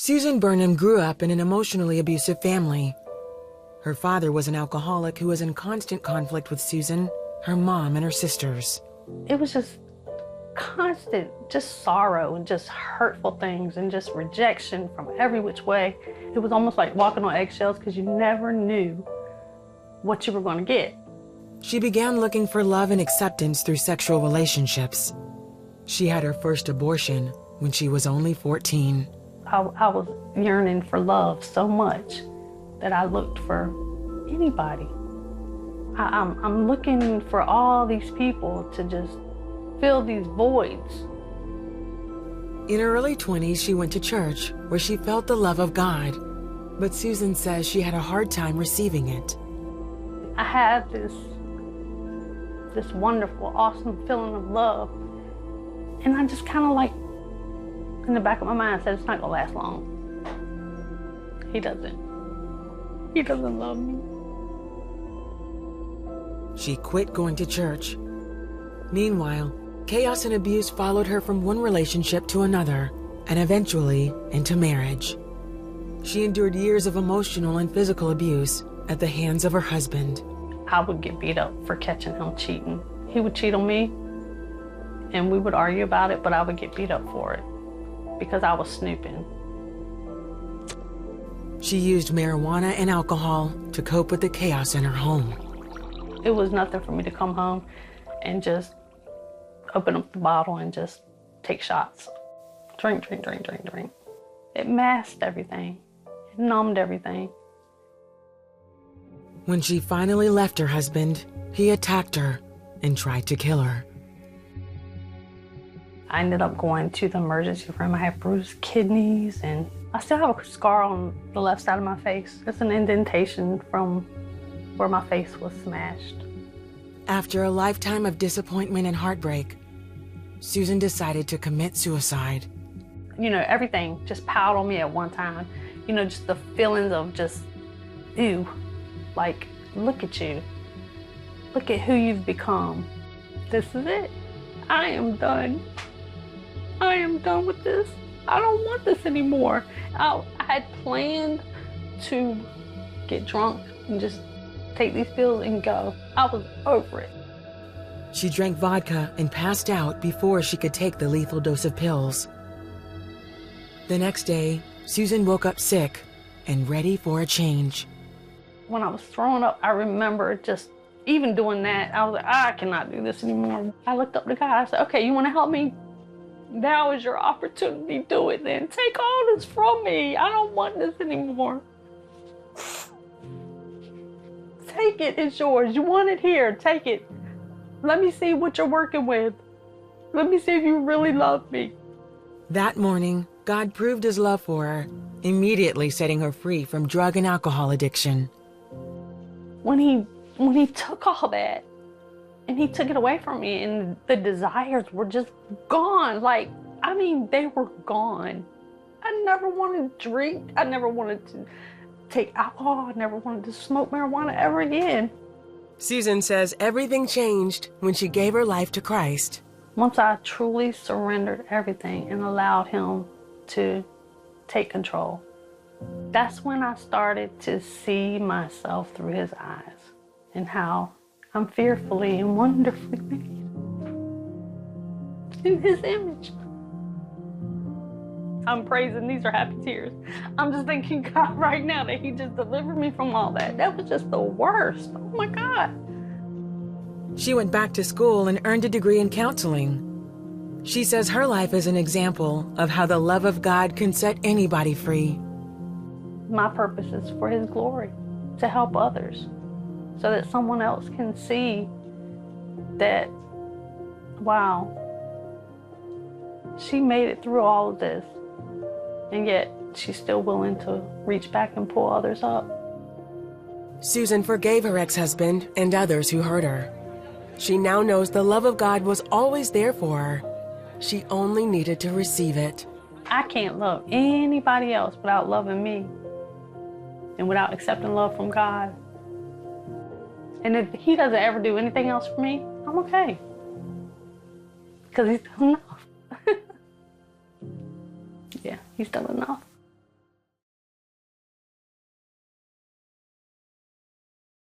Susan Burnham grew up in an emotionally abusive family. Her father was an alcoholic who was in constant conflict with Susan, her mom, and her sisters. It was just constant, just sorrow and just hurtful things and just rejection from every which way. It was almost like walking on eggshells because you never knew what you were going to get. She began looking for love and acceptance through sexual relationships. She had her first abortion when she was only 14. I was yearning for love so much that I looked for anybody. I'm looking for all these people to just fill these voids. In her early 20s, she went to church where she felt the love of God, but Susan says she had a hard time receiving it. I had this wonderful, awesome feeling of love, and I just kind of like, in the back of my mind, said it's not gonna last long. He doesn't love me. She quit going to church. Meanwhile, chaos and abuse followed her from one relationship to another, and eventually into marriage. She endured years of emotional and physical abuse at the hands of her husband. I would get beat up for catching him cheating. He would cheat on me, and we would argue about it, but I would get beat up for it because I was snooping. She used marijuana and alcohol to cope with the chaos in her home. It was nothing for me to come home and just open up the bottle and just take shots. Drink, drink, drink, drink, drink. It masked everything. It numbed everything. When she finally left her husband, he attacked her and tried to kill her. I ended up going to the emergency room. I had bruised kidneys, and I still have a scar on the left side of my face. It's an indentation from where my face was smashed. After a lifetime of disappointment and heartbreak, Susan decided to commit suicide. You know, everything just piled on me at one time. You know, just the feelings of just, ew, like, look at you. Look at who you've become. This is it. I am done. I am done with this. I don't want this anymore. I had planned to get drunk and just take these pills and go. I was over it. She drank vodka and passed out before she could take the lethal dose of pills. The next day, Susan woke up sick and ready for a change. When I was throwing up, I remember just even doing that. I was like, I cannot do this anymore. I looked up to God. I said, okay, you want to help me? Now is your opportunity. Do it then. Take all this from me. I don't want this anymore. Take it. It's yours. You want it here. Take it. Let me see what you're working with. Let me see if you really love me. That morning, God proved his love for her, immediately setting her free from drug and alcohol addiction. When he took all that and he took it away from me, and the desires were just gone. Like, I mean, they were gone. I never wanted to drink. I never wanted to take alcohol. I never wanted to smoke marijuana ever again. Susan says everything changed when she gave her life to Christ. Once I truly surrendered everything and allowed him to take control, that's when I started to see myself through his eyes and how I'm fearfully and wonderfully made in his image. I'm praising, these are happy tears. I'm just thanking God right now that he just delivered me from all that. That was just the worst. Oh my God. She went back to school and earned a degree in counseling. She says her life is an example of how the love of God can set anybody free. My purpose is for his glory, to help others, so that someone else can see that, wow, she made it through all of this, and yet she's still willing to reach back and pull others up. Susan forgave her ex-husband and others who hurt her. She now knows the love of God was always there for her. She only needed to receive it. I can't love anybody else without loving me and without accepting love from God. And if he doesn't ever do anything else for me, I'm okay. Because he's done enough. Yeah, he's done enough.